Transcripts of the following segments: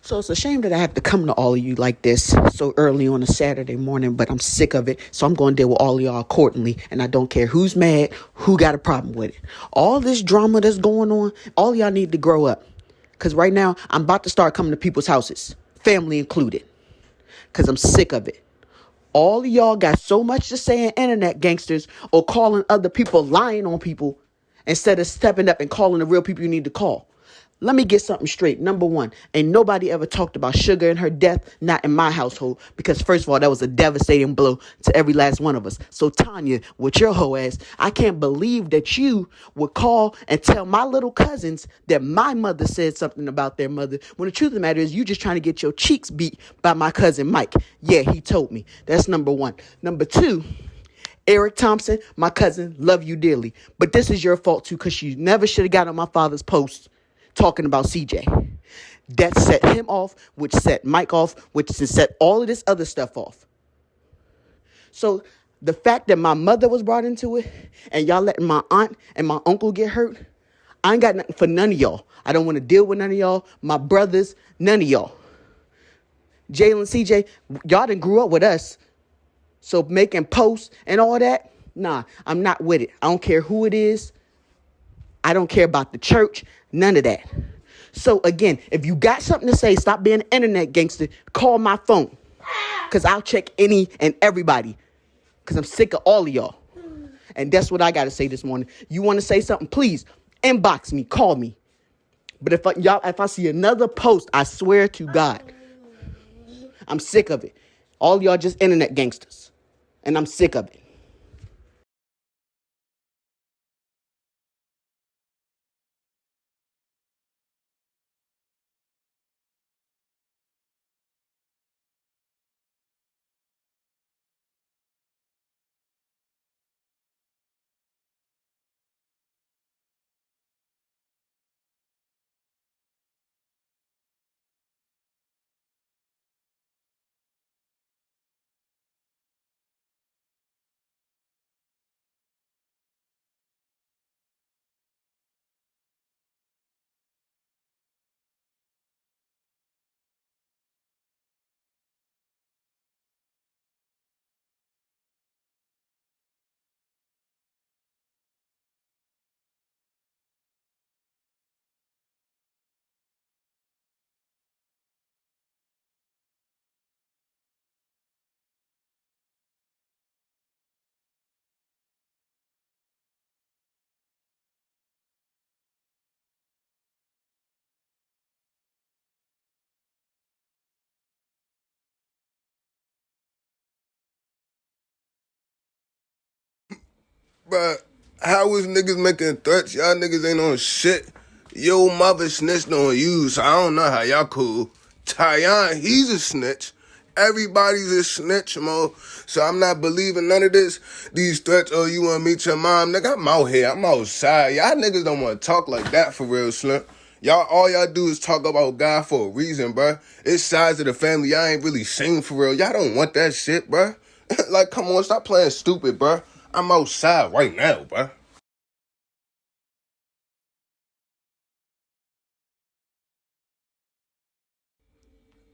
So it's a shame that I have to come to all of you like this so early on a Saturday morning, but I'm sick of it. So I'm going to deal with all of y'all accordingly. And I don't care who's mad, who got a problem with it. All this drama that's going on, all y'all need to grow up. Because right now, I'm about to start coming to people's houses, family included. Because I'm sick of it. All of y'all got so much to say in internet gangsters or calling other people lying on people instead of stepping up and calling the real people you need to call. Let me get something straight. Number one, ain't nobody ever talked about Sugar and her death, not in my household, because first of all, that was a devastating blow to every last one of us. So Tanya, with your hoe ass, I can't believe that you would call and tell my little cousins that my mother said something about their mother, when the truth of the matter is you just trying to get your cheeks beat by my cousin Mike. Yeah, he told me. That's number one. Number two, Eric Thompson, my cousin, love you dearly. But this is your fault too, because you never should have got on my father's post talking about CJ. That set him off, which set Mike off, which set all of this other stuff off. So the fact that my mother was brought into it and y'all letting my aunt and my uncle get hurt, I ain't got nothing for none of y'all. I don't want to deal with none of y'all. My brothers, none of y'all. Jalen, CJ, y'all done grew up with us. So making posts and all that, nah, I'm not with it. I don't care who it is. I don't care about the church. None of that. So again, if you got something to say, stop being an internet gangster. Call my phone. Because I'll check any and everybody. Because I'm sick of all of y'all. And that's what I got to say this morning. You want to say something, please inbox me. Call me. But if I see another post, I swear to God, I'm sick of it. All y'all just internet gangsters. And I'm sick of it. Bruh, how is niggas making threats? Y'all niggas ain't on shit. Yo mother snitched on you, so I don't know how y'all cool. Tyon, he's a snitch. Everybody's a snitch, mo. So I'm not believing none of this. These threats, oh, you wanna meet your mom? Nigga, I'm out here. I'm outside. Y'all niggas don't wanna talk like that for real, Slim. All y'all do is talk about God for a reason, bruh. It's size of the family y'all ain't really seen for real. Y'all don't want that shit, bruh. Like, come on, stop playing stupid, bruh. I'm outside right now, bruh.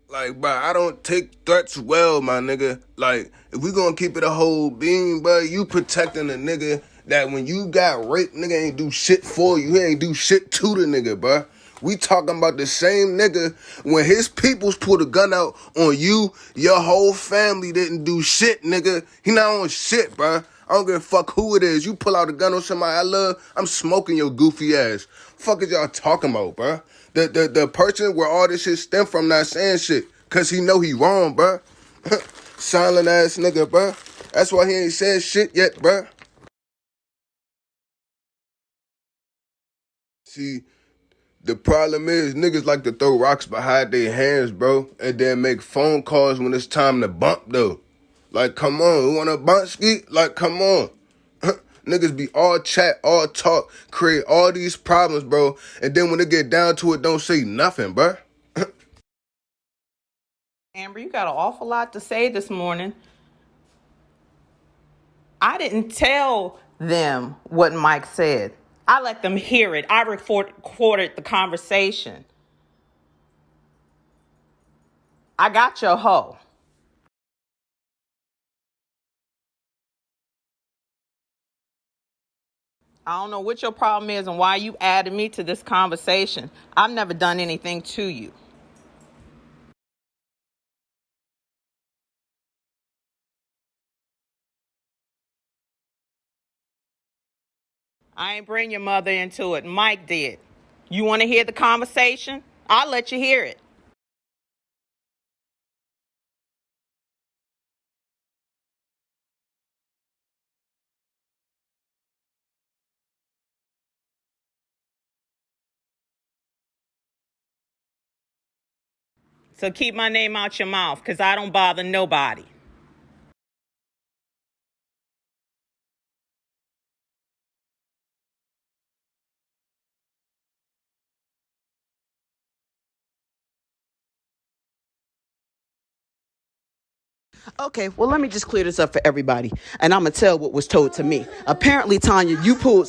Like, bruh, I don't take threats well, my nigga. Like, if we gonna keep it a whole beam, bruh, you protecting a nigga that when you got raped, nigga ain't do shit for you. He ain't do shit to the nigga, bruh. We talking about the same nigga when his peoples pulled a gun out on you, your whole family didn't do shit, nigga. He not on shit, bruh. I don't give a fuck who it is. You pull out a gun on somebody I love, I'm smoking your goofy ass. Fuck is y'all talking about, bruh? The person where all this shit stem from not saying shit. Cause he know he wrong, bruh. Silent ass nigga, bruh. That's why he ain't said shit yet, bruh. See, the problem is niggas like to throw rocks behind their hands, bro, and then make phone calls when it's time to bump, though. Like, come on, you wanna bump ski? Like, come on. Niggas be all chat, all talk, create all these problems, bro, and then when they get down to it, don't say nothing, bruh. Amber, you got an awful lot to say this morning. I didn't tell them what Mike said. I let them hear it. I recorded the conversation. I got your hoe. I don't know what your problem is and why you added me to this conversation. I've never done anything to you. I ain't bring your mother into it. Mike did. You want to hear the conversation? I'll let you hear it. So keep my name out your mouth, because I don't bother nobody. Okay, well, let me just clear this up for everybody, and I'm gonna tell what was told to me. Apparently, Tanya, you pulled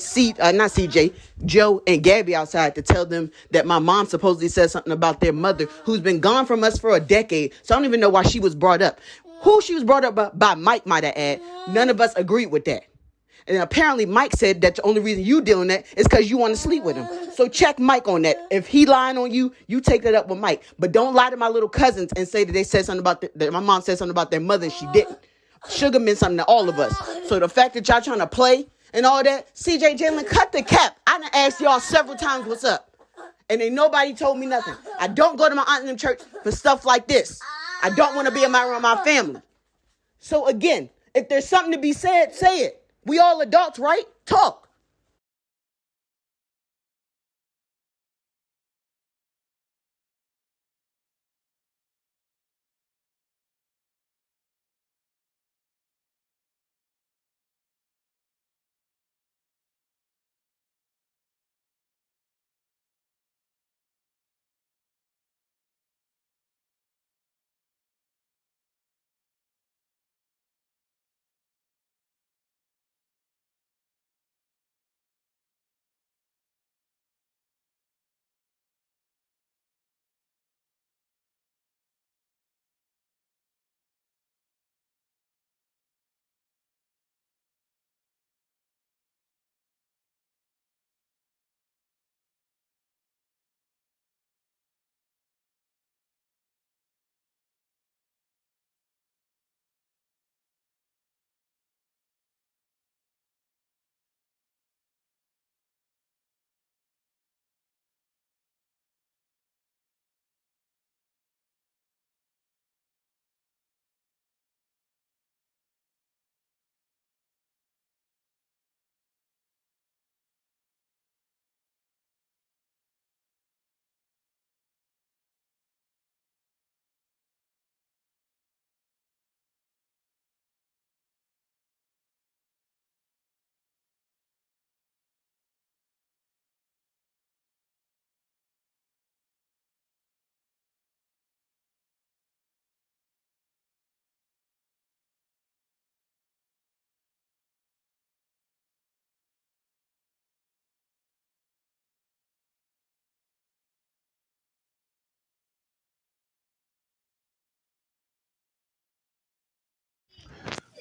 not CJ, Joe, and Gabby outside to tell them that my mom supposedly said something about their mother, who's been gone from us for a decade. So I don't even know why she was brought up. Who she was brought up by Mike, might I add. None of us agreed with that. And apparently Mike said that the only reason you doing that is because you want to sleep with him. So check Mike on that. If he lying on you, you take that up with Mike. But don't lie to my little cousins and say that they said something about that my mom said something about their mother and she didn't. Sugar meant something to all of us. So the fact that y'all trying to play and all that, CJ Jalen, cut the cap. I done asked y'all several times what's up. And ain't nobody told me nothing. I don't go to my aunt in the church for stuff like this. I don't want to be around my family. So again, if there's something to be said, say it. We all adults, right? Talk.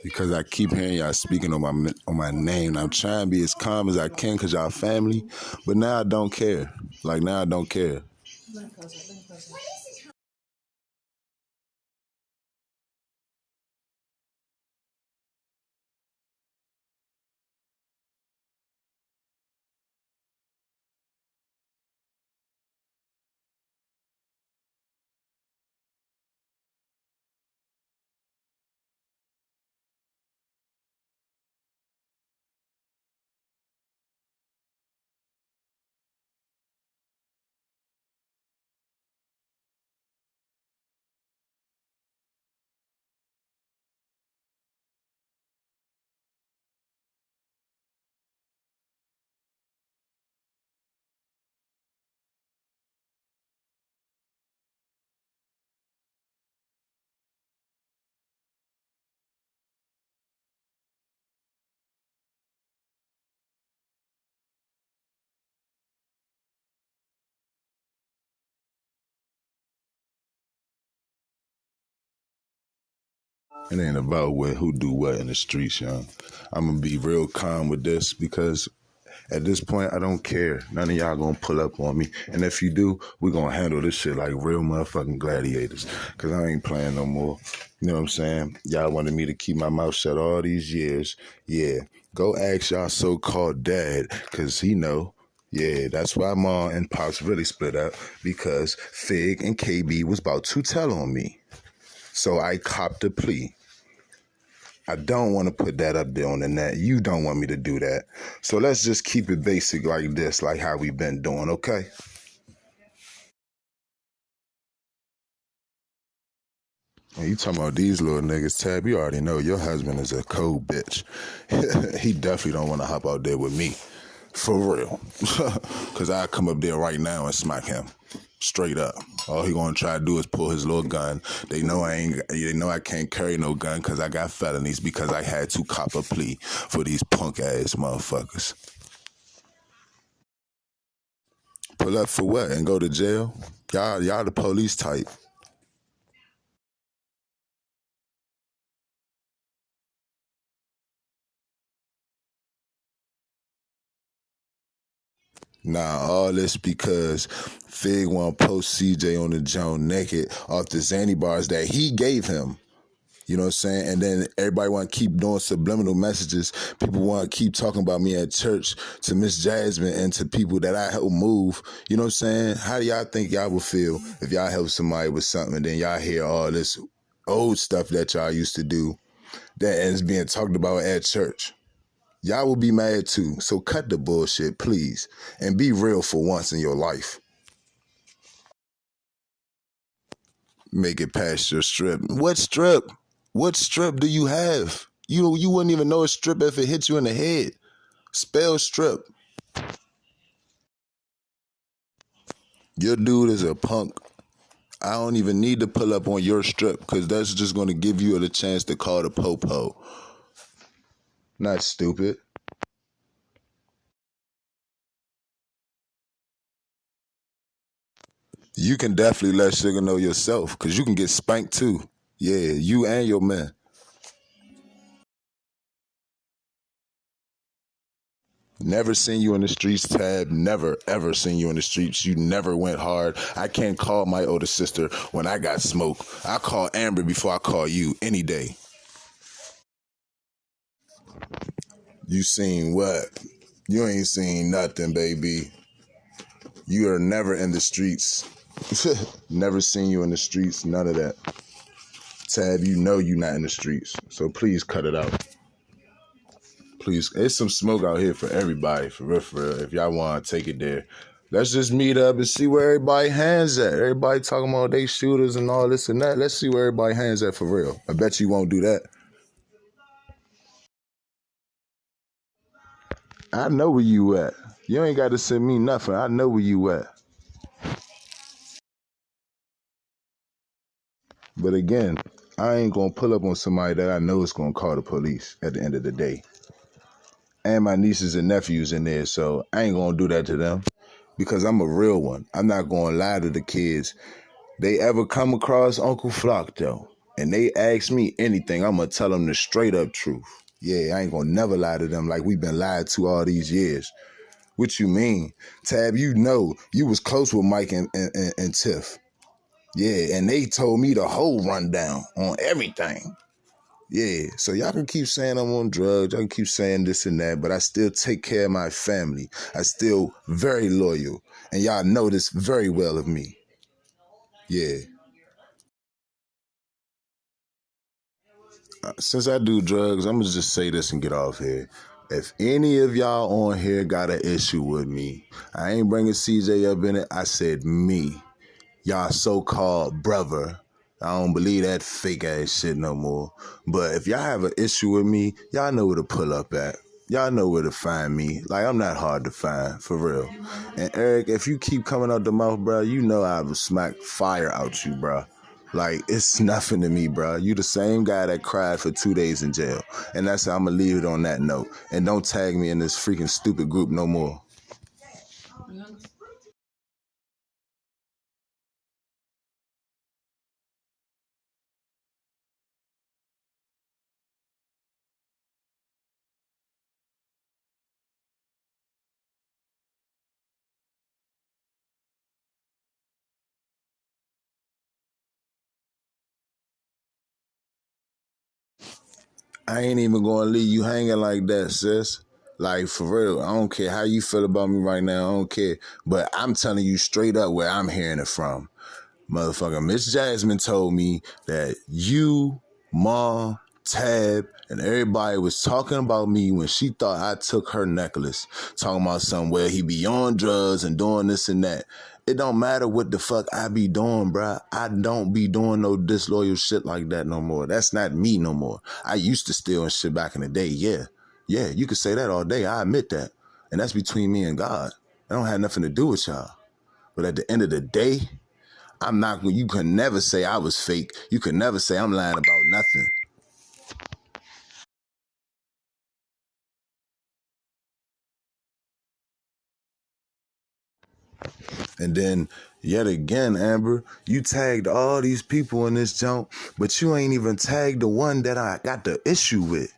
Because I keep hearing y'all speaking on my name. I'm trying to be as calm as I can because y'all family, but now I don't care. Like now I don't care. It ain't about who do what in the streets, young. I'm gonna be real calm with this because at this point, I don't care. None of y'all gonna pull up on me. And if you do, we gonna handle this shit like real motherfucking gladiators. Cause I ain't playing no more. You know what I'm saying? Y'all wanted me to keep my mouth shut all these years. Yeah. Go ask y'all so-called dad, cause he know. Yeah, that's why Ma and Pops really split up, because Fig and KB was about to tell on me. So I copped a plea. I don't want to put that up there on the net. You don't want me to do that. So let's just keep it basic like this, like how we been doing, okay? And you talking about these little niggas, Tab, you already know your husband is a cold bitch. He definitely don't want to hop out there with me. For real. Because I come up there right now and smack him. Straight up. All he gonna try to do is pull his little gun. They know I can't carry no gun because I got felonies because I had to cop a plea for these punk ass motherfuckers. Pull up for what? And go to jail? Y'all the police type. Nah, all this because Fig want to post CJ on the joint naked off the Xanny bars that he gave him. You know what I'm saying? And then everybody want to keep doing subliminal messages. People want to keep talking about me at church to Miss Jasmine and to people that I help move. You know what I'm saying? How do y'all think y'all would feel if y'all help somebody with something and then y'all hear all this old stuff that y'all used to do that is being talked about at church? Y'all will be mad too. So cut the bullshit, please, and be real for once in your life. Make it past your strip. What strip? What strip do you have? You wouldn't even know a strip if it hit you in the head. Spell strip. Your dude is a punk. I don't even need to pull up on your strip because that's just going to give you the chance to call the popo. Not stupid. You can definitely let Sugar know yourself because you can get spanked too. Yeah, you and your man. Never seen you in the streets, Tab. Never, ever seen you in the streets. You never went hard. I can't call my older sister when I got smoke. I call Amber before I call you any day. You seen what? You ain't seen nothing, baby. You are never in the streets. Never seen you in the streets. None of that. Tab, you know you not in the streets. So please cut it out. Please. There's some smoke out here for everybody, for real, for real. If y'all want to take it there. Let's just meet up and see where everybody hands at. Everybody talking about they shooters and all this and that. Let's see where everybody hands at for real. I bet you won't do that. I know where you at. You ain't got to send me nothing. I know where you at. But again, I ain't going to pull up on somebody that I know is going to call the police at the end of the day. And my nieces and nephews in there, so I ain't going to do that to them because I'm a real one. I'm not going to lie to the kids. They ever come across Uncle Flock, though, and they ask me anything, I'm going to tell them the straight up truth. Yeah, I ain't going to never lie to them like we've been lied to all these years. What you mean? Tab, you know, you was close with Mike and Tiff. Yeah, and they told me the whole rundown on everything. Yeah, so y'all can keep saying I'm on drugs, y'all can keep saying this and that, but I still take care of my family. I still very loyal, and y'all know this very well of me. Yeah. Since I do drugs, I'm gonna just say this and get off here. If any of y'all on here got an issue with me, I ain't bringing CJ up in it. I said me. Y'all so-called brother. I don't believe that fake ass shit no more. But if y'all have an issue with me, y'all know where to pull up at. Y'all know where to find me. Like, I'm not hard to find, for real. And Eric, if you keep coming out the mouth, bro, you know I will smack fire out you, bro. Like, it's nothing to me, bro. You the same guy that cried for 2 days in jail. And that's how I'm going to leave it on that note. And don't tag me in this freaking stupid group no more. I ain't even gonna leave you hanging like that, sis. Like, for real, I don't care how you feel about me right now. I don't care. But I'm telling you straight up where I'm hearing it from. Motherfucker, Miss Jasmine told me that you, Ma, Tab, and everybody was talking about me when she thought I took her necklace. Talking about somewhere he be on drugs and doing this and that. It don't matter what the fuck I be doing, bruh. I don't be doing no disloyal shit like that no more. That's not me no more. I used to steal and shit back in the day, yeah. Yeah, you could say that all day. I admit that. And that's between me and God. That don't have nothing to do with y'all. But at the end of the day, I'm not, you can never say I was fake. You can never say I'm lying about nothing. And then, yet again, Amber, you tagged all these people in this junk, but you ain't even tagged the one that I got the issue with.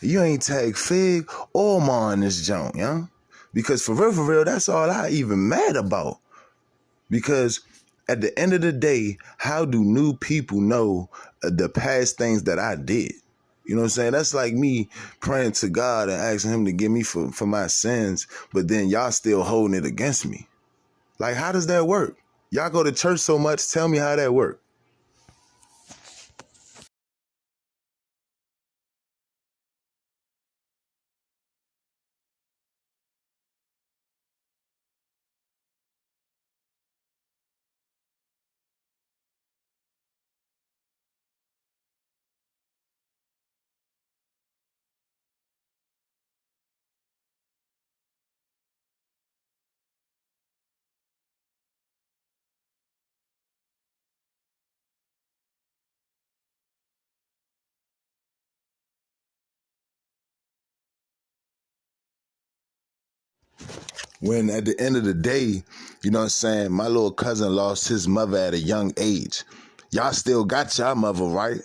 You ain't tagged Fig or Ma in this junk, yeah? Because for real, that's all I even mad about. Because at the end of the day, how do new people know the past things that I did? You know what I'm saying? That's like me praying to God and asking him to give me for my sins, but then y'all still holding it against me. Like, how does that work? Y'all go to church so much, tell me how that work. When at the end of the day, you know what I'm saying, my little cousin lost his mother at a young age. Y'all still got y'all mother, right?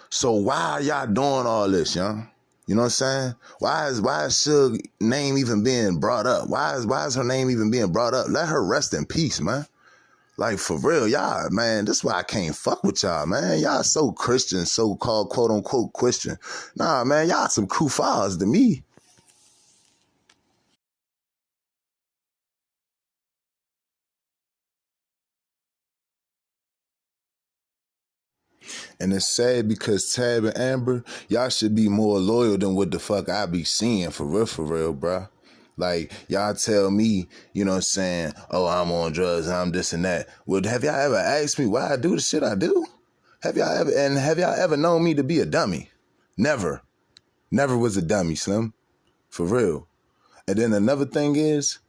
So why are y'all doing all this, young? You know what I'm saying? Why is Suge name even being brought up? Why is her name even being brought up? Let her rest in peace, man. Like, for real, y'all, man, this is why I can't fuck with y'all, man. Y'all so Christian, so-called quote-unquote Christian. Nah, man, y'all some kuffars to me. And it's sad because Tab and Amber, y'all should be more loyal than what the fuck I be seeing, for real, bruh. Like, y'all tell me, you know what I'm saying, oh, I'm on drugs, I'm this and that. Well, have y'all ever asked me why I do the shit I do? Have y'all ever known me to be a dummy? Never. Never was a dummy, Slim. For real. And then another thing is,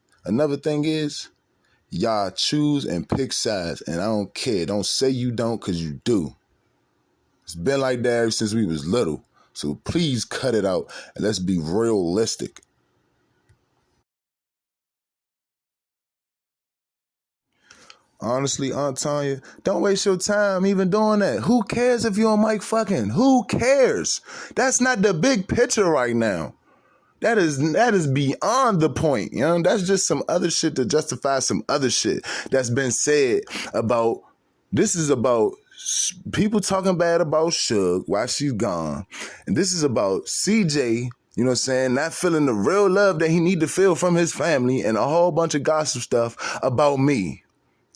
y'all choose and pick sides, and I don't care. Don't say you don't, because you do. It's been like that ever since we was little. So please cut it out and let's be realistic. Honestly, Aunt Tanya, don't waste your time even doing that. Who cares if you're on mic fucking? Who cares? That's not the big picture right now. That is beyond the point, you know? That's just some other shit to justify some other shit that's been said about. This is about people talking bad about Suge while she's gone. And this is about CJ, you know what I'm saying, not feeling the real love that he need to feel from his family and a whole bunch of gossip stuff about me.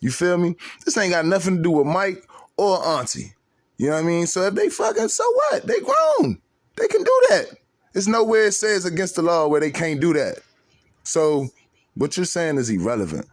You feel me? This ain't got nothing to do with Mike or Auntie. You know what I mean? So if they fucking, so what? They grown. They can do that. There's nowhere it says against the law where they can't do that. So what you're saying is irrelevant.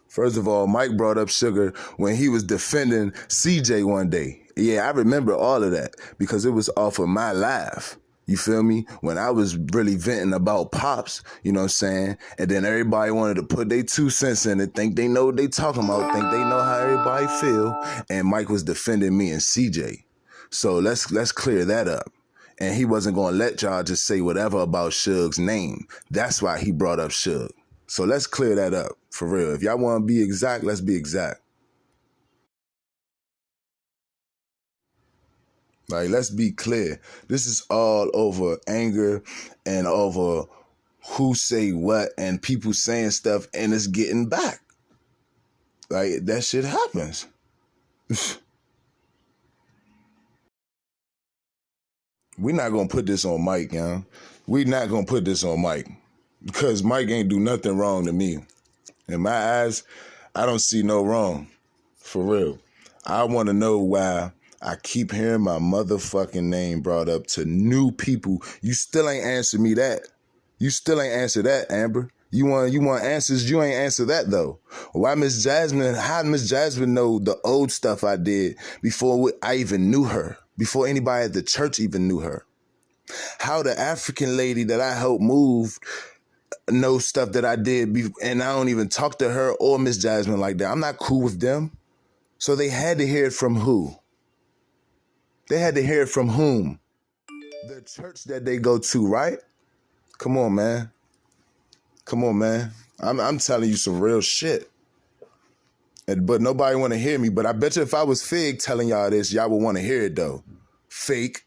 First of all, Mike brought up Sugar when he was defending CJ one day. Yeah, I remember all of that because it was off of my live. You feel me? When I was really venting about Pops, you know what I'm saying? And then everybody wanted to put their 2 cents in it, think they know what they talking about, think they know how everybody feel. And Mike was defending me and CJ. So let's clear that up. And he wasn't going to let y'all just say whatever about Suge's name. That's why he brought up Suge. So let's clear that up, for real. If y'all want to be exact, let's be exact. Like, let's be clear. This is all over anger and over who say what and people saying stuff and it's getting back. Like, that shit happens. We not gonna put this on Mike, young. We not gonna put this on Mike. Because Mike ain't do nothing wrong to me. In my eyes, I don't see no wrong. For real. I want to know why I keep hearing my motherfucking name brought up to new people. You still ain't answered me that. You still ain't answered that, Amber. You want answers, you ain't answer that though. Why Miss Jasmine, how Miss Jasmine know the old stuff I did before I even knew her, before anybody at the church even knew her? How the African lady that I helped move know stuff that I did and I don't even talk to her or Miss Jasmine like that. I'm not cool with them. So they had to hear it from who? They had to hear it from whom? The church that they go to, right? Come on, man. Come on, man. I'm telling you some real shit. But nobody want to hear me. But I bet you if I was Fig telling y'all this, y'all would want to hear it though. Fake.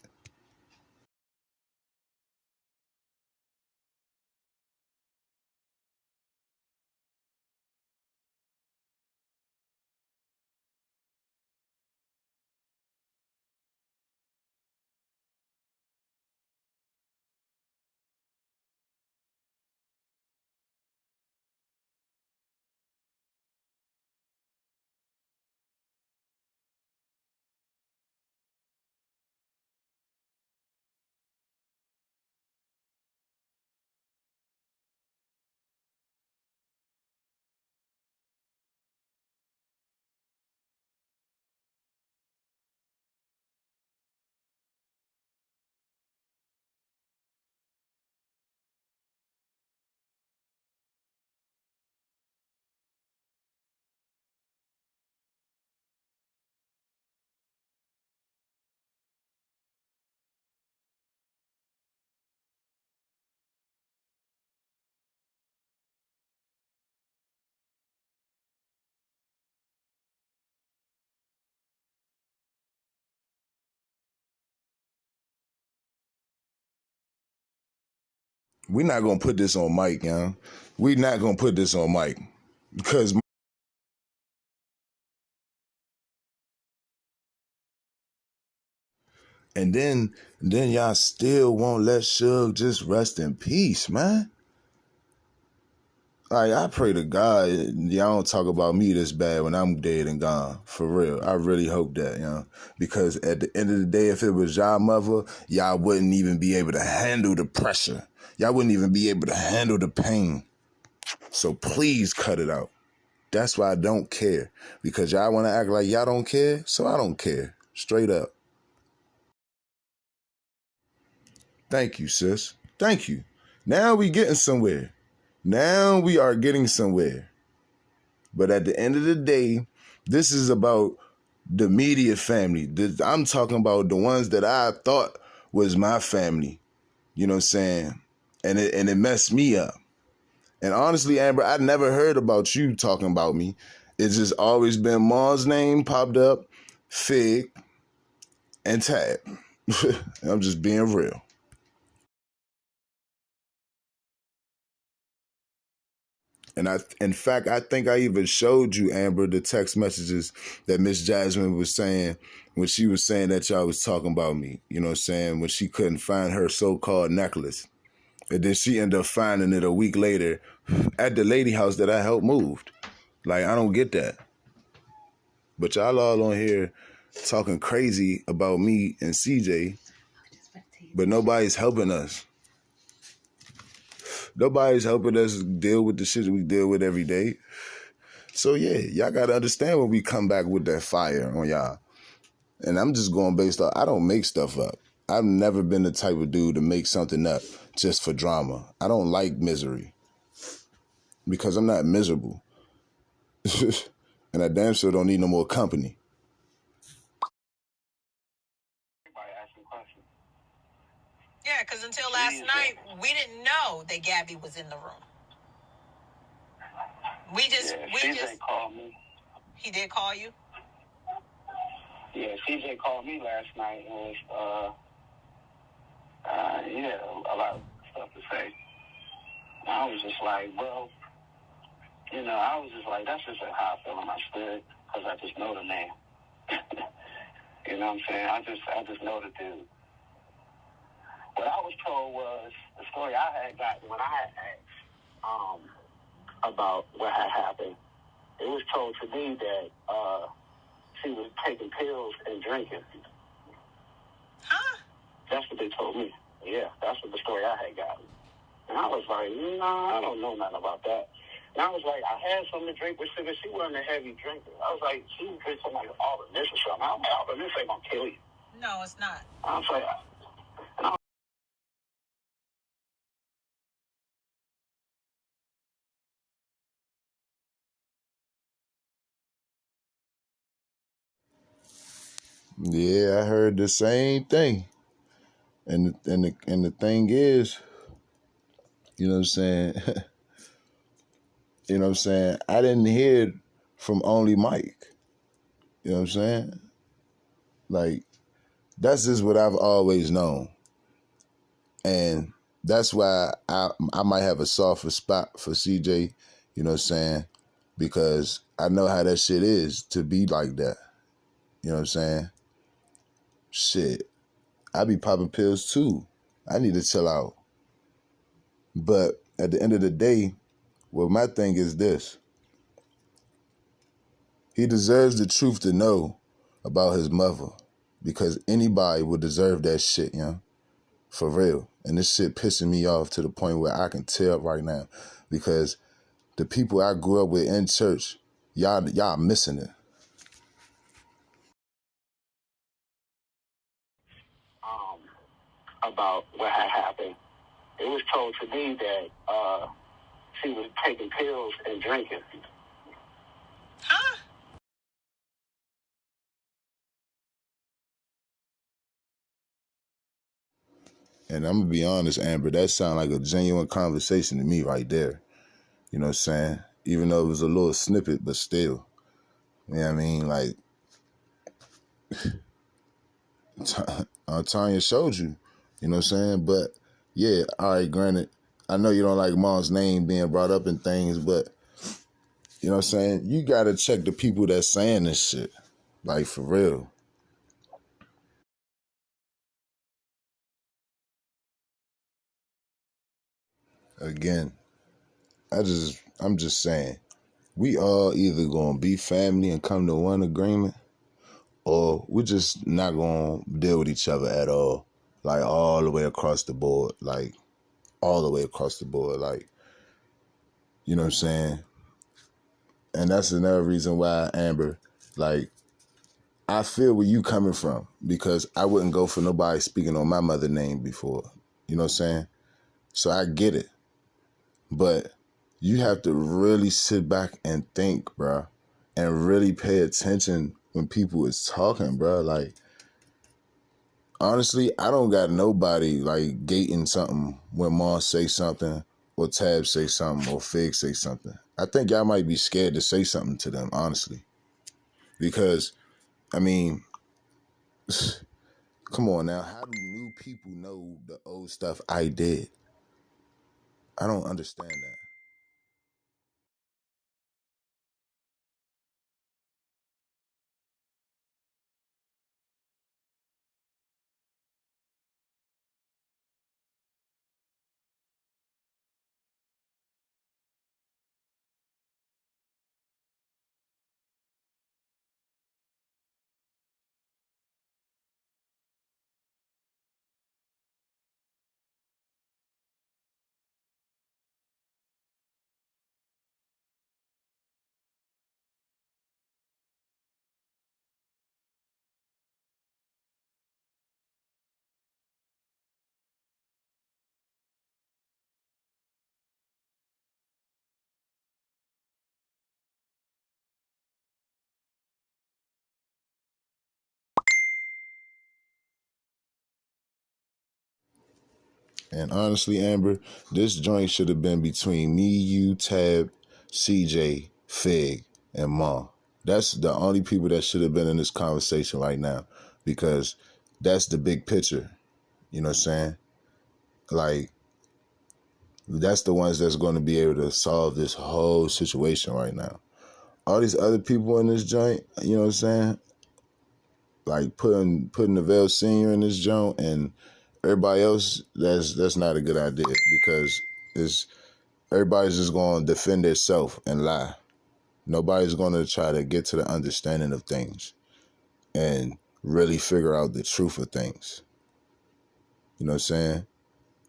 We're not going to put this on Mike, young. We're not going to put this on Mike. Because and then y'all still won't let Suge just rest in peace, man. Like, I pray to God y'all don't talk about me this bad when I'm dead and gone. For real. I really hope that, you know. Because at the end of the day, if it was y'all mother, y'all wouldn't even be able to handle the pressure. Y'all wouldn't even be able to handle the pain. So please cut it out. That's why I don't care. Because y'all want to act like y'all don't care, so I don't care. Straight up. Thank you, sis. Thank you. Now we getting somewhere. Now we are getting somewhere. But at the end of the day, this is about the immediate family. I'm talking about the ones that I thought was my family. You know what I'm saying? And it messed me up. And honestly, Amber, I never heard about you talking about me. It's just always been Ma's name popped up, Fig, and Tab. I'm just being real. And in fact, I think I even showed you, Amber, the text messages that Miss Jasmine was saying when she was saying that y'all was talking about me. You know what I'm saying? When she couldn't find her so-called necklace. And then she ended up finding it a week later at the lady house that I helped moved. Like, I don't get that. But y'all all on here talking crazy about me and CJ, but nobody's helping us. Nobody's helping us deal with the shit we deal with every day. So yeah, y'all gotta understand when we come back with that fire on y'all. And I'm just going based off, I don't make stuff up. I've never been the type of dude to make something up just for drama. I don't like misery because I'm not miserable. And I damn sure don't need no more company. Yeah, because until last night, we didn't know that Gabby was in the room. CJ called me. He did call you? Yeah, CJ called me last night and was, he had a lot of stuff to say. And I was just like, well, I was just like, that's just how I feel in my spirit, because I just know the man. You know what I'm saying? I just know the dude. What I was told was the story I had gotten when I had asked about what had happened. It was told to me that she was taking pills and drinking. Huh? That's what they told me. Yeah, that's what the story I had gotten. And I was like, nah, I don't know nothing about that. And I was like, I had something to drink with Sugar. She wasn't a heavy drinker. I was like, she was drinking something like all of this or something. I'm like, all of this ain't gonna kill you. No, it's not. I was like, Yeah, I heard the same thing. And the thing is, you know what I'm saying? You know what I'm saying? I didn't hear it from only Mike. You know what I'm saying? Like, that's just what I've always known. And that's why I might have a softer spot for CJ, you know what I'm saying? Because I know how that shit is to be like that. You know what I'm saying? Shit. I be popping pills too. I need to chill out. But at the end of the day, well, my thing is this. He deserves the truth to know about his mother, because anybody would deserve that shit, you know? For real. And this shit pissing me off to the point where I can tell right now, because the people I grew up with in church, y'all missing it. About what had happened. It was told to me that she was taking pills and drinking. Huh? And I'm going to be honest, Amber, that sounded like a genuine conversation to me right there. You know what I'm saying? Even though it was a little snippet, but still. You know what I mean? Like, Tanya showed you. You know what I'm saying? But, yeah, all right, granted, I know you don't like Mom's name being brought up in things, but, you know what I'm saying? You got to check the people that's saying this shit. Like, for real. Again, I'm just saying, we all either gonna be family and come to one agreement, or we're just not gonna deal with each other at all. Like, all the way across the board. Like, all the way across the board. Like, you know what I'm saying? And that's another reason why, Amber, like, I feel where you coming from, because I wouldn't go for nobody speaking on my mother's name before. You know what I'm saying? So I get it. But you have to really sit back and think, bro, and really pay attention when people is talking, bro. Like, honestly, I don't got nobody like gating something when Mom say something, or Tab say something, or Fig say something. I think y'all might be scared to say something to them, honestly. Because, I mean, come on now, how do new people know the old stuff I did? I don't understand that. And honestly, Amber, this joint should have been between me, you, Tab, CJ, Fig, and Ma. That's the only people that should have been in this conversation right now, because that's the big picture. You know what I'm saying? Like, that's the ones that's going to be able to solve this whole situation right now. All these other people in this joint, you know what I'm saying? like putting Neville Senior in this joint and everybody else, that's not a good idea because it's everybody's just going to defend itself and lie. Nobody's going to try to get to the understanding of things and really figure out the truth of things. You know what I'm saying?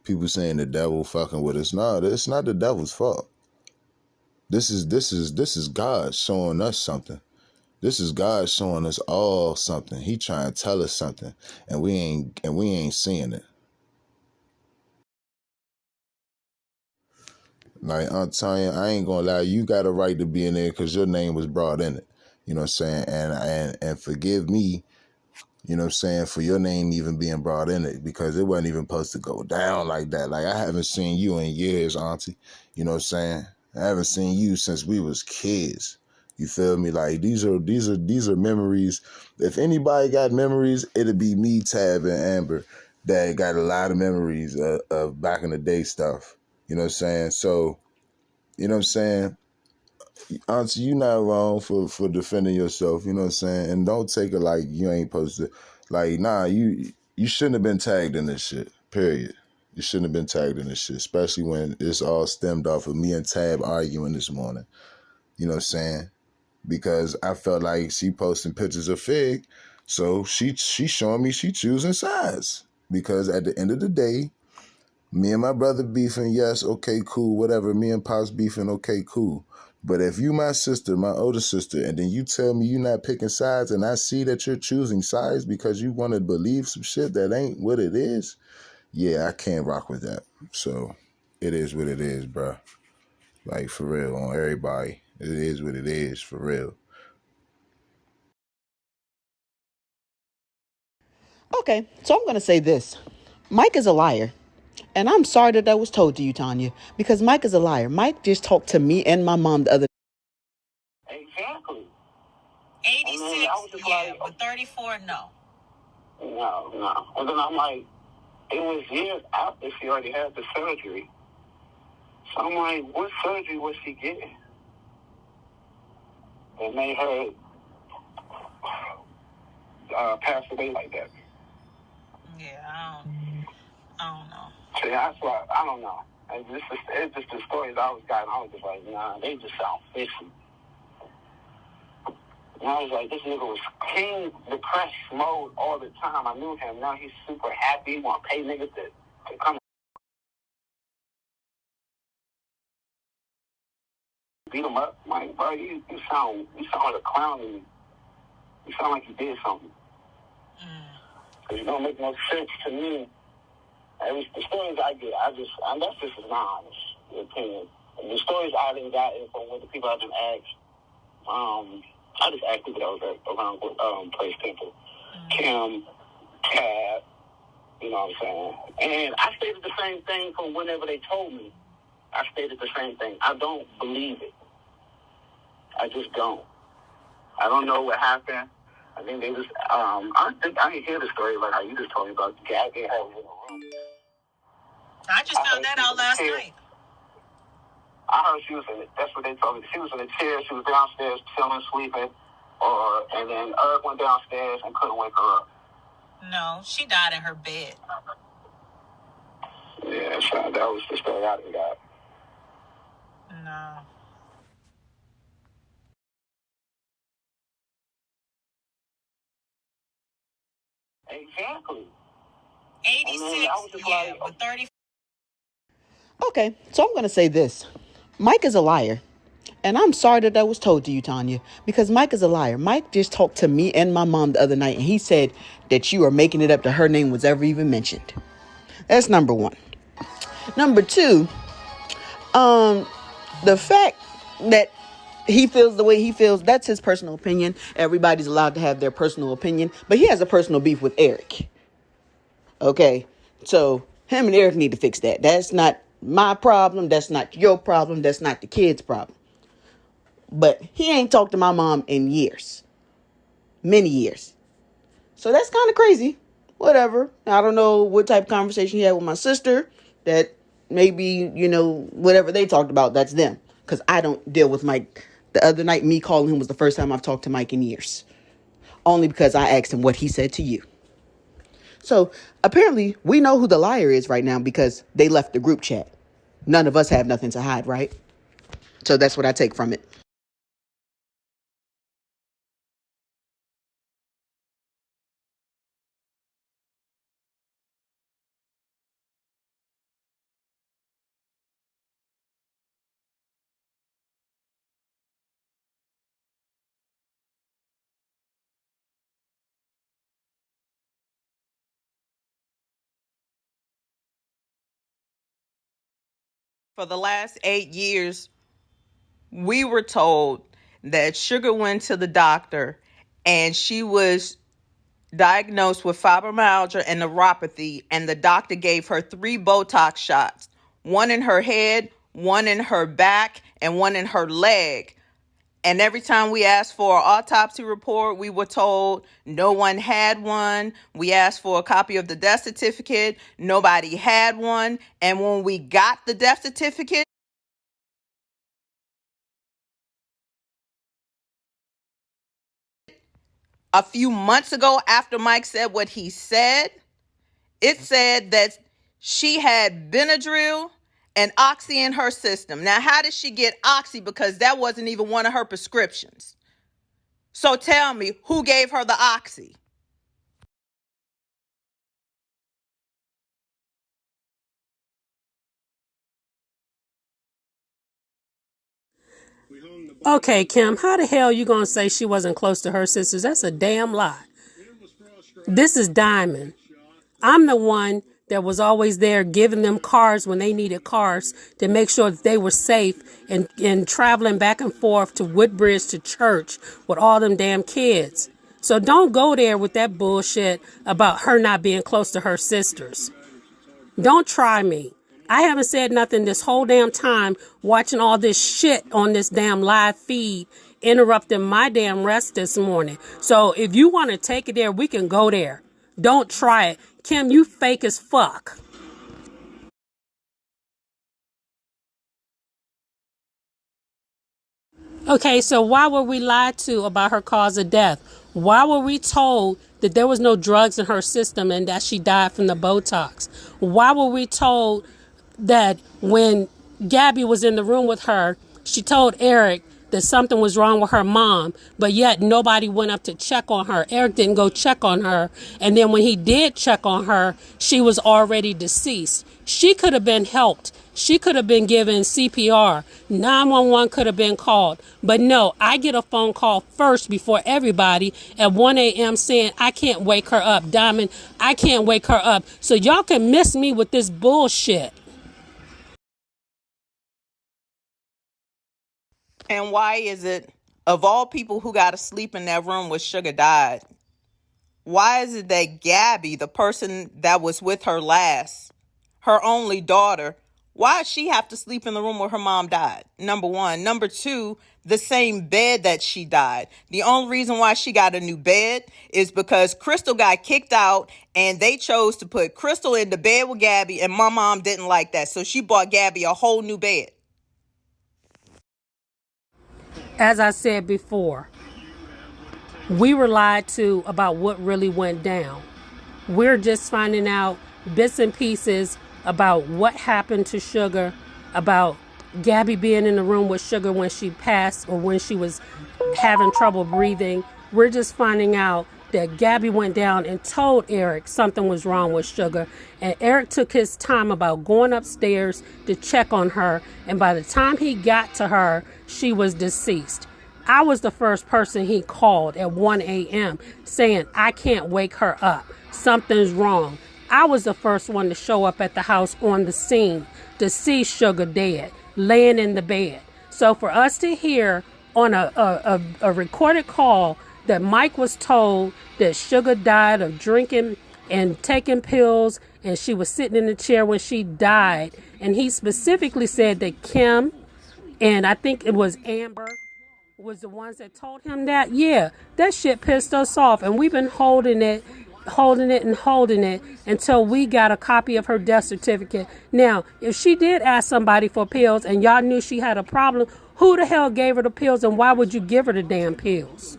People saying the devil fucking with us. No, it's not the devil's fault. This is God showing us something. This is God showing us all something. He trying to tell us something, and we ain't seeing it. Like I'm telling you, I ain't gonna lie. You got a right to be in there because your name was brought in it. You know what I'm saying? And forgive me. You know what I'm saying, for your name even being brought in it because it wasn't even supposed to go down like that. Like, I haven't seen you in years, auntie. You know what I'm saying? I haven't seen you since we was kids. You feel me? Like, these are memories. If anybody got memories, it'd be me, Tab, and Amber that got a lot of memories of back in the day stuff. You know what I'm saying? So, you know what I'm saying? Auntie, you not wrong for defending yourself, you know what I'm saying? And don't take it like you ain't supposed to. Like, nah, you shouldn't have been tagged in this shit, period. You shouldn't have been tagged in this shit, especially when it's all stemmed off of me and Tab arguing this morning. You know what I'm saying? Because I felt like she posting pictures of Fig, so she showing me she choosing sides. Because at the end of the day, me and my brother beefing, yes, okay, cool, whatever. Me and Pops beefing, okay, cool. But if you my sister, my older sister, and then you tell me you not picking sides and I see that you're choosing sides because you want to believe some shit that ain't what it is, yeah, I can't rock with that. So it is what it is, bro. Like, for real, on everybody. It is what it is, for real. Okay, so I'm going to say this. Mike is a liar. And I'm sorry that that was told to you, Tanya, because Mike is a liar. Mike just talked to me and my mom the other. Exactly. 86, yeah, but 34, no. No. And then I'm like, it was years after she already had the surgery. So I'm like, what surgery was she getting? That made her pass away like that. Yeah, I don't know. So that's why, I don't know. It's just the stories I was gotten. I was just like, nah, they just sound fishy. And I was like, this nigga was king depressed mode all the time. I knew him. Now he's super happy. He want to pay niggas to come beat him up. I'm like, bro, you sound like a clown to me. You sound like you did something. So it don't make no sense to me. At least the stories I get, that's just my honest opinion. And the stories I didn't gotten from what the people I've been asked, I just asked people that was around Place Temple. Kim, Tab, you know what I'm saying? And I stated the same thing from whenever they told me. I stated the same thing. I don't believe it. I just don't. I don't know what happened. I think they just, I didn't hear the story like how you just told me about Gabby and her in the room. I just found that out last night. I heard she was in it. That's what they told me. She was in a chair. She was downstairs chilling, sleeping. And then Eric went downstairs and couldn't wake her up. No, she died in her bed. Yeah, so that was the story I got. No. Exactly. 86, yeah, but 30. Okay, so I'm going to say this. Mike is a liar. And I'm sorry that that was told to you, Tanya, because Mike is a liar. Mike just talked to me and my mom the other night, and he said that you are making it up that her name was ever even mentioned. That's number one. Number two, the fact that he feels the way he feels, that's his personal opinion. Everybody's allowed to have their personal opinion, but he has a personal beef with Eric. Okay, so him and Eric need to fix that. That's not my problem. That's not your problem. That's not the kid's problem. But he ain't talked to my mom in years. Many years. So that's kind of crazy. Whatever. I don't know what type of conversation he had with my sister. That maybe, whatever they talked about, that's them. Because I don't deal with Mike. The other night, me calling him was the first time I've talked to Mike in years. only because I asked him what he said to you. So apparently we know who the liar is right now because they left the group chat. None of us have nothing to hide, right? So that's what I take from it. For the last 8 years, we were told that Sugar went to the doctor and she was diagnosed with fibromyalgia and neuropathy, and the doctor gave her 3 Botox shots, one in her head, one in her back, and one in her leg. And every time we asked for an autopsy report, we were told no one had one. We asked for a copy of the death certificate. Nobody had one. And when we got the death certificate, a few months ago, after Mike said what he said, it said that she had Benadryl and Oxy in her system. Now, how did she get Oxy? Because that wasn't even one of her prescriptions. So tell me, who gave her the Oxy? Okay, Kim, how the hell you gonna say she wasn't close to her sisters? That's a damn lie. This is Diamond. I'm the one that was always there giving them cars when they needed cars to make sure that they were safe and traveling back and forth to Woodbridge to church with all them damn kids. So don't go there with that bullshit about her not being close to her sisters. Don't try me. I haven't said nothing this whole damn time watching all this shit on this damn live feed interrupting my damn rest this morning. So if you want to take it there, we can go there. Don't try it. Kim, you fake as fuck. Okay, so why were we lied to about her cause of death? Why were we told that there was no drugs in her system and that she died from the Botox? Why were we told that when Gabby was in the room with her, she told Eric that something was wrong with her mom, but yet nobody went up to check on her? Eric didn't go check on her. And then when he did check on her, she was already deceased. She could have been helped. She could have been given CPR. 911 could have been called. But no, I get a phone call first before everybody at 1 a.m. saying, I can't wake her up. Diamond, I can't wake her up. So y'all can miss me with this bullshit. And why is it, of all people who got to sleep in that room where Sugar died, why is it that Gabby, the person that was with her last, her only daughter, why does she have to sleep in the room where her mom died? Number one. Number two, the same bed that she died. The only reason why she got a new bed is because Crystal got kicked out and they chose to put Crystal in the bed with Gabby, and my mom didn't like that. So she bought Gabby a whole new bed. As I said before, we were lied to about what really went down. We're just finding out bits and pieces about what happened to Sugar, about Gabby being in the room with Sugar when she passed or when she was having trouble breathing. We're just finding out that Gabby went down and told Eric something was wrong with Sugar. And Eric took his time about going upstairs to check on her. And by the time he got to her, she was deceased. I was the first person he called at 1 a.m. saying, I can't wake her up. Something's wrong. I was the first one to show up at the house on the scene to see Sugar dead, laying in the bed. So for us to hear on a recorded call that Mike was told that Sugar died of drinking and taking pills and she was sitting in the chair when she died, and he specifically said that Kim and I think it was Amber was the ones that told him that, yeah, that shit pissed us off. And we've been holding it until we got a copy of her death certificate. Now, if she did ask somebody for pills and y'all knew she had a problem, who the hell gave her the pills and why would you give her the damn pills?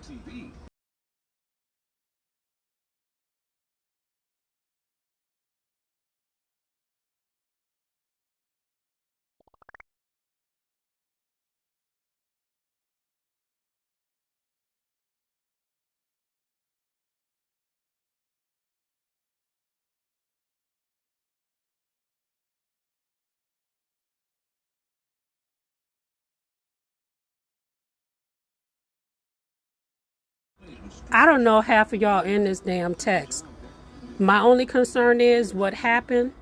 I don't know half of y'all in this damn text. My only concern is what happened,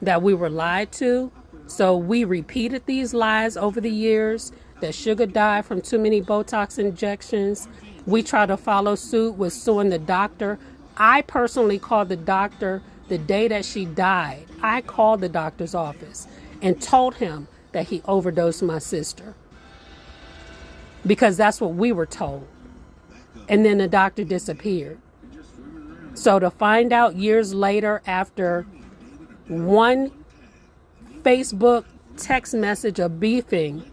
that we were lied to. So we repeated these lies over the years, that Sugar died from too many Botox injections. We tried to follow suit with suing the doctor. I personally called the doctor the day that she died. I called the doctor's office and told him that he overdosed my sister, because that's what we were told. And then the doctor disappeared. So to find out years later, after one Facebook text message of beefing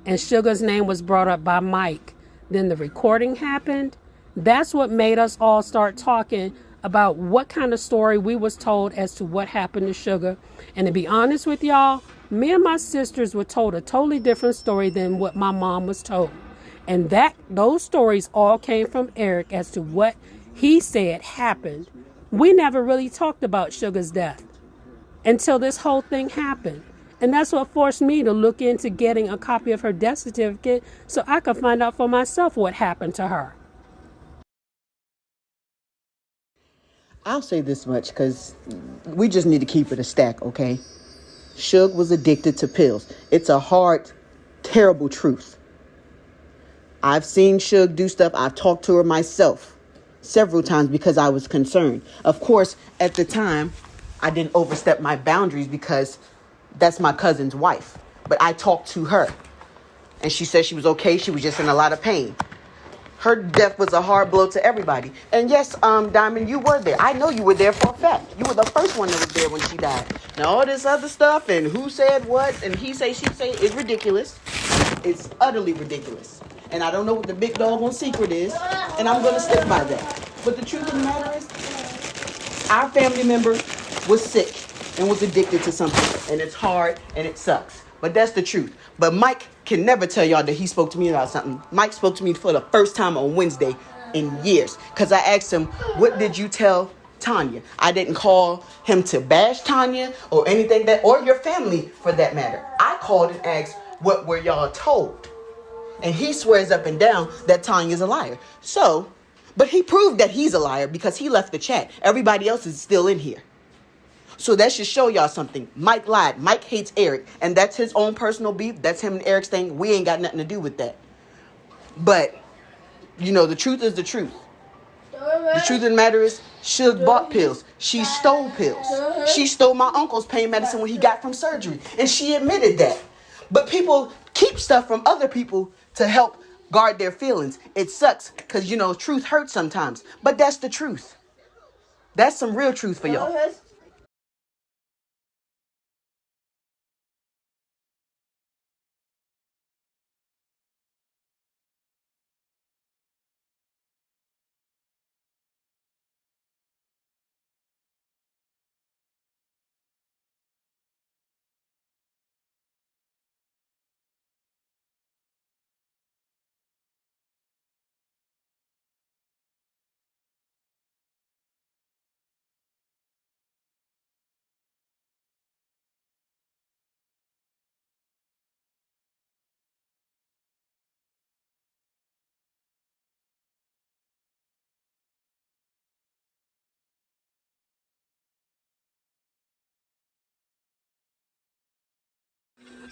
and Sugar's name was brought up by Mike, then the recording happened, that's what made us all start talking about what kind of story we was told as to what happened to Sugar. And to be honest with y'all, me and my sisters were told a totally different story than what my mom was told. And those stories all came from Eric as to what he said happened. We never really talked about Sugar's death until this whole thing happened. And that's what forced me to look into getting a copy of her death certificate so I could find out for myself what happened to her. I'll say this much, because we just need to keep it a stack, okay? Suge was addicted to pills. It's a hard, terrible truth. I've seen Suge do stuff. I've talked to her myself several times because I was concerned. Of course, at the time, I didn't overstep my boundaries because that's my cousin's wife. But I talked to her, and she said she was okay. She was just in a lot of pain. Her death was a hard blow to everybody. And yes, Diamond, you were there. I know you were there for a fact. You were the first one that was there when she died. Now, all this other stuff and who said what and he say, she say is ridiculous. It's utterly ridiculous. And I don't know what the big doggone secret is, and I'm going to stick by that. But the truth of the matter is, our family member was sick and was addicted to something. And it's hard and it sucks. But that's the truth. But Mike can never tell y'all that he spoke to me about something. Mike spoke to me for the first time on Wednesday in years. Because I asked him, what did you tell Tanya? I didn't call him to bash Tanya or anything or your family for that matter. I called and asked, what were y'all told? And he swears up and down that Tanya's a liar. So, but he proved that he's a liar because he left the chat. Everybody else is still in here. So that should show y'all something. Mike lied. Mike hates Eric. And that's his own personal beef. That's him and Eric's thing. We ain't got nothing to do with that. But, you know, the truth is the truth. The truth of the matter is, Suge bought pills. She stole pills. She stole my uncle's pain medicine when he got from surgery. And she admitted that. But people keep stuff from other people to help guard their feelings. It sucks because, you know, truth hurts sometimes. But that's the truth. That's some real truth for y'all.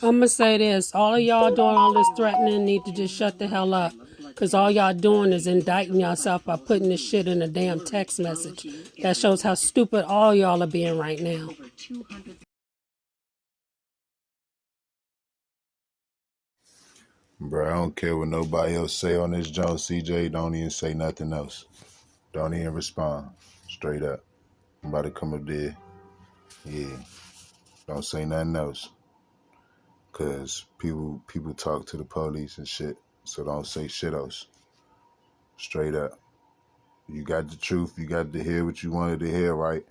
I'm going to say this. All of y'all doing all this threatening need to just shut the hell up. Because all y'all doing is indicting yourself by putting this shit in a damn text message. That shows how stupid all y'all are being right now. Bro, I don't care what nobody else say on this joint. CJ, don't even say nothing else. Don't even respond. Straight up. I'm about to come up there. Yeah. Don't say nothing else. Cause people talk to the police and shit. So don't say shit else. Straight up. You got the truth. You got to hear what you wanted to hear, right?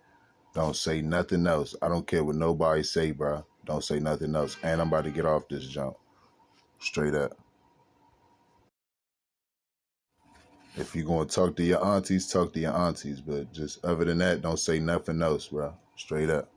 Don't say nothing else. I don't care what nobody say, bro. Don't say nothing else. And I'm about to get off this jump. Straight up. If you're going to talk to your aunties, talk to your aunties. But just other than that, don't say nothing else, bro. Straight up.